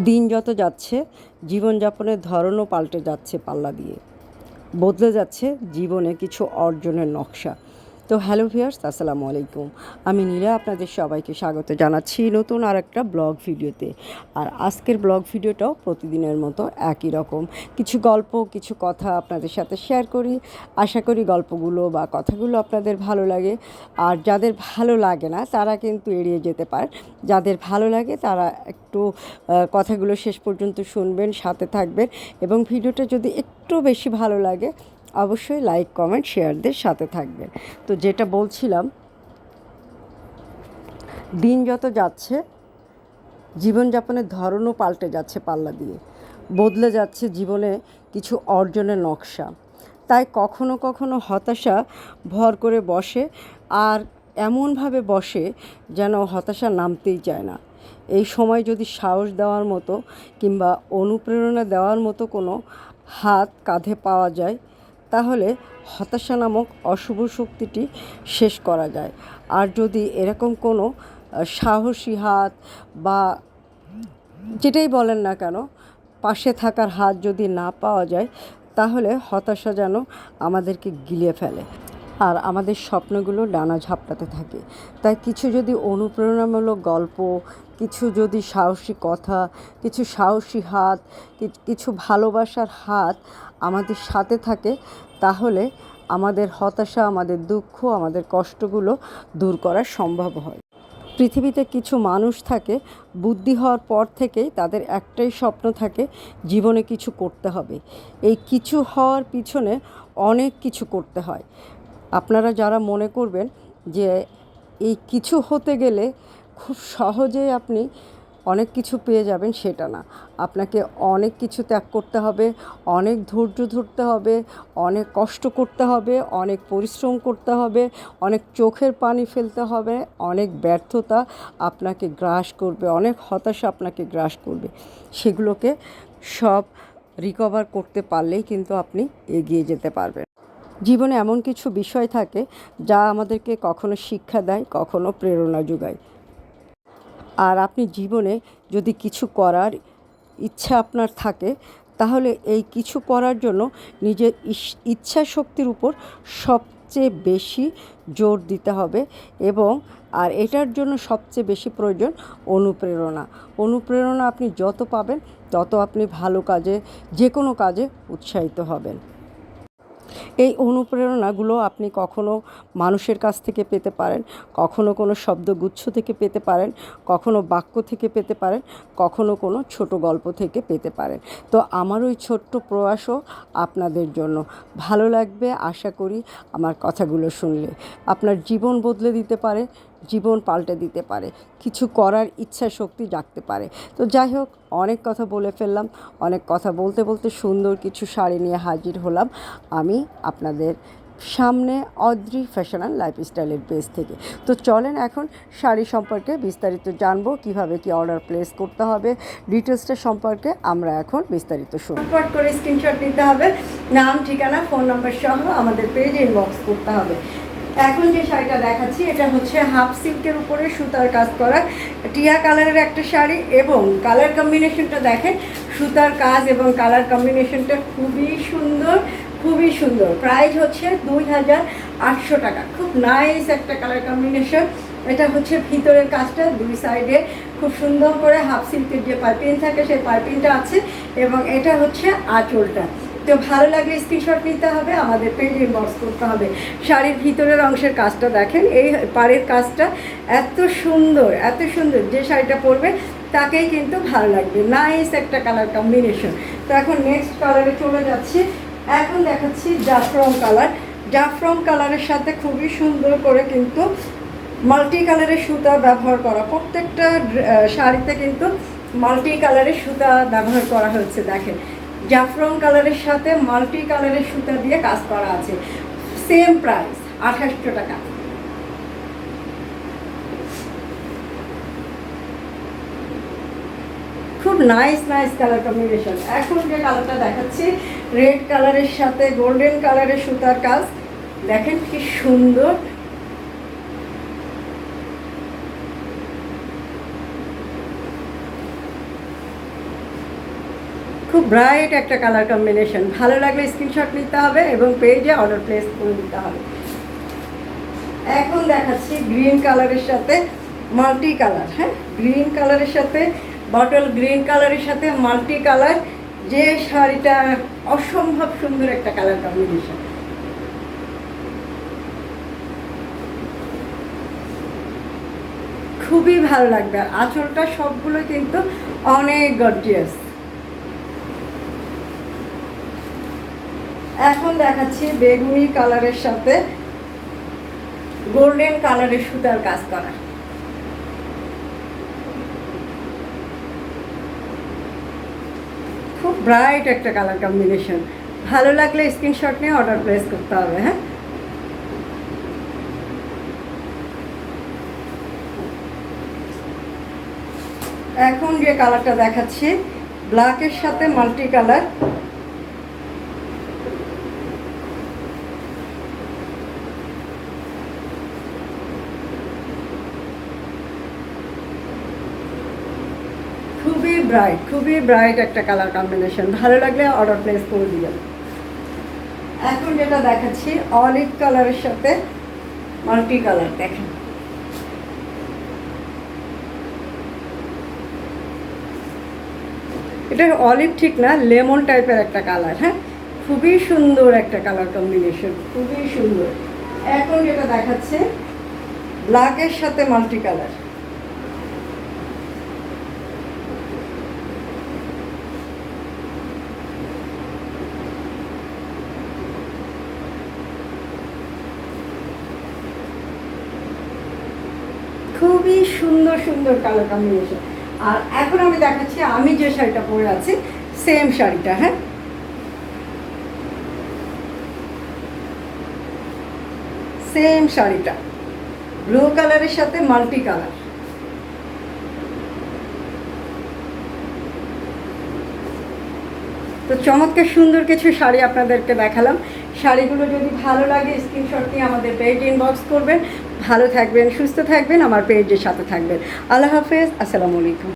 দিন যত যাচ্ছে জীবনযাপনের ধরনও পাল্টে যাচ্ছে পাল্লা দিয়ে, বদলে যাচ্ছে জীবনে কিছু অর্জনের নকশা। তো হ্যালো ভিউয়ার্স, আসসালামু আলাইকুম। আমি নীলা আপনাদের সবাইকে স্বাগত জানাচ্ছি নতুন আর একটা ব্লগ ভিডিওতে। আর আজকের ব্লগ ভিডিওটাও প্রতিদিনের মতো একই রকম কিছু গল্প, কিছু কথা আপনাদের সাথে শেয়ার করি। আশা করি গল্পগুলো বা কথাগুলো আপনাদের ভালো লাগে। আর যাদের ভালো লাগে না তারা কিন্তু এড়িয়ে যেতে পারে, যাদের ভালো লাগে তারা একটু কথাগুলো শেষ পর্যন্ত শুনবেন, সাথে থাকবেন। এবং ভিডিওটা যদি একটু বেশি ভালো লাগে অবশ্যই লাইক, কমেন্ট, শেয়ারদের সাথে থাকবেন। তো যেটা বলছিলাম, দিন যত যাচ্ছে জীবনযাপনের ধরনও পাল্টে যাচ্ছে পাল্লা দিয়ে, বদলে যাচ্ছে জীবনে কিছু অর্জনের নকশা। তাই কখনো কখনো হতাশা ভর করে বসে, আর এমনভাবে বসে যেন হতাশা নামতেই চায় না। এই সময় যদি সাহস দেওয়ার মতো কিংবা অনুপ্রেরণা দেওয়ার মতো কোনো হাত কাঁধে পাওয়া যায়, তাহলে হতাশা নামক অশুভ শক্তিটি শেষ করা যায়। আর যদি এরকম কোনো সাহসী হাত বা যেটাই বলেন না কেন, পাশে থাকার হাত যদি না পাওয়া যায়, তাহলে হতাশা যেন আমাদেরকে গিলে ফেলে আর আমাদের স্বপ্নগুলো ডানা ঝাপটাতে থাকে। তাই কিছু যদি অনুপ্রেরণামূলক গল্প, কিছু যদি সাহসী কথা, কিছু সাহসী হাত, কিছু ভালোবাসার হাত আমাদের সাথে থাকে, তাহলে আমাদের হতাশা, আমাদের দুঃখ, আমাদের কষ্টগুলো দূর করা সম্ভব হয়। পৃথিবীতে কিছু মানুষ থাকে, বুদ্ধি হওয়ার পর থেকেই তাদের একটাই স্বপ্ন থাকে, জীবনে কিছু করতে হবে। এই কিছু হওয়ার পিছনে অনেক কিছু করতে হয়। আপনারা যারা মনে করবেন যে এই কিছু হতে গেলে খুব সহজেই আপনি অনেক কিছু পেয়ে যাবেন, সেটা না। আপনাকে অনেক কিছু ত্যাগ করতে হবে, অনেক ধৈর্য ধরতে হবে, অনেক কষ্ট করতে হবে, অনেক পরিশ্রম করতে হবে, অনেক চোখের পানি ফেলতে হবে, অনেক ব্যর্থতা আপনাকে গ্রাস করবে, অনেক হতাশা আপনাকে গ্রাস করবে। সেগুলোকে সব রিকভার করতে পারলেই কিন্তু আপনি এগিয়ে যেতে পারবেন। জীবনে এমন কিছু বিষয় থাকে যা আমাদেরকে কখনো শিক্ষা দেয়, কখনো প্রেরণা যোগায়। আর আপনি জীবনে যদি কিছু করার ইচ্ছা আপনার থাকে, তাহলে এই কিছু করার জন্য নিজের ইচ্ছা শক্তির উপর সবচেয়ে বেশি জোর দিতে হবে। এবং আর এটার জন্য সবচেয়ে বেশি প্রয়োজন অনুপ্রেরণা। অনুপ্রেরণা আপনি যত পাবেন তত আপনি ভালো কাজে, যে কোনো কাজে উৎসাহিত হবেন। এই অনুপ্রেরণাগুলো আপনি কখনো মানুষের কাছ থেকে পেতে পারেন, কখনো কোনো শব্দগুচ্ছ থেকে পেতে পারেন, কখনো বাক্য থেকে পেতে পারেন, কখনো কোনো ছোট গল্প থেকে পেতে পারেন। তো আমার ওই ছোট্ট প্রয়াসও আপনাদের জন্য ভালো লাগবে আশা করি। আমার কথাগুলো শুনলে আপনার জীবন বদলে দিতে পারে, জীবন পাল্টে দিতে পারে, কিছু করার ইচ্ছা শক্তি জাগতে পারে। তো যাই হোক, অনেক কথা বলে ফেললাম। অনেক কথা বলতে বলতে সুন্দর কিছু শাড়ি নিয়ে হাজির হলাম আমি আপনাদের সামনে, অদ্রি ফ্যাশন অ্যান্ড লাইফস্টাইলের পেজ থেকে। তো চলেন এখন শাড়ি সম্পর্কে বিস্তারিত জানবো, কিভাবে কি অর্ডার প্লেস করতে হবে, ডিটেলসটা সম্পর্কে আমরা এখন বিস্তারিত শুনব। ফট করে স্ক্রিনশট নিতে হবে, নাম, ঠিকানা, ফোন নাম্বার সহ আমাদের পেজে ইনবক্স করতে হবে। এখন যে শাড়িটা দেখাচ্ছি এটা হচ্ছে হাফ সিল্কের উপরে সুতার কাজ করা টিয়া কালারের একটা শাড়ি, এবং কালার কম্বিনেশনটা দেখেন, সুতার কাজ এবং কালার কম্বিনেশনটা খুবই সুন্দর, খুবই সুন্দর। প্রাইস হচ্ছে 2800 টাকা। খুব নাইস একটা কালার কম্বিনেশন। এটা হচ্ছে ভিতরের কাজটা, দুই সাইডে খুব সুন্দর করে হাফ সিল্কের যে পাইপিং থাকে সেই পাইপিংটা আছে, এবং এটা হচ্ছে আঁচলটা। তো ভালো লাগলে স্ক্রিনশট নিতে হবে, আমাদের পেজে ইনবক্স করতে হবে। শাড়ির ভিতরের অংশের কাজটা দেখেন, এই পাড়ের কাজটা এত সুন্দর, এত সুন্দর, যে শাড়িটা পরবে তাকেই কিন্তু ভালো লাগবে। নাইস একটা কালার কম্বিনেশন। তো এখন নেক্সট কালারে চলে যাচ্ছি। এখন দেখাচ্ছি জাফরান কালার। জাফরান কালারের সাথে খুবই সুন্দর করে কিন্তু মাল্টি কালারের সুতা ব্যবহার করা, প্রত্যেকটা শাড়িতে কিন্তু মাল্টি কালারের সুতা ব্যবহার করা হয়েছে। দেখেন, জাফরান কালারের সাথে মাল্টি কালারের সুতা দিয়ে কাজ করা আছে। সেম প্রাইস 2800 টাকা। খুব নাইস নাইস কালার কম্বিনেশন। এখন যে কালারটা দেখাচ্ছি, রেড কালারের সাথে গোল্ডেন কালারের সুতার কাজ, দেখেন কি সুন্দর। খুব ব্রাইট একটা কালার কম্বিনেশন। ভালো লাগলে স্ক্রিনশট নিতে হবে এবং পেজে অর্ডার প্লেস করে দিতে হবে। এখন দেখাচ্ছি গ্রিন কালারের সাথে মাল্টি কালার। হ্যাঁ, গ্রিন কালারের সাথে বটল গ্রিন কালারের সাথে মাল্টি কালার, যে শাড়িটা অসম্ভব সুন্দর একটা কালার কম্বিনেশন। খুবই ভালো লাগবে। আর আঁচলটা সবগুলো কিন্তু অনেক গর্জিয়াস। এখন দেখাচ্ছি বেগুনি কালারের সাথে গোল্ডেন কালারের সুতার কাজ করা। খুব ব্রাইট একটা কালার কম্বিনেশন। ভালো লাগলে স্ক্রিনশট নিয়ে অর্ডার প্লেস করতে হবে। হ্যাঁ, এখন যে কালারটা দেখাচ্ছি ব্ল্যাকের সাথে মাল্টি কালার। খুবই ব্রাইট একটা কালার কম্বিনেশন। ভালো লাগলে অর্ডার প্লেস করে দিবেন। এখন যেটা দেখাচ্ছি অলিভ কালারের সাথে মাল্টি কালার। দেখেন, এটা অলিভ ঠিক না, লেমন টাইপের একটা কালার। হ্যাঁ, খুবই সুন্দর একটা কালার কম্বিনেশন, খুবই সুন্দর। এখন যেটা দেখাচ্ছে ব্ল্যাকের সাথে মাল্টি কালার। খুবই সুন্দর সুন্দর কালার কম্বিনেশন। আর এখন আমি দেখাচ্ছি আমি যে শাড়িটা পরে আছি সেম শাড়িটা। হ্যাঁ, সেম শাড়িটা ব্লু কালারের সাথে মাল্টি কালার। তো চমৎকার সুন্দর কিছু শাড়ি আপনাদেরকে দেখালাম। শাড়িগুলো যদি ভালো লাগে স্ক্রিনশট নিয়ে আমাদের পেজ ইনবক্স করবেন। ভালো থাকবেন, সুস্থ থাকবেন, আমার পেজের সাথে থাকবেন। আল্লাহ হাফেজ, আসসালামু আলাইকুম।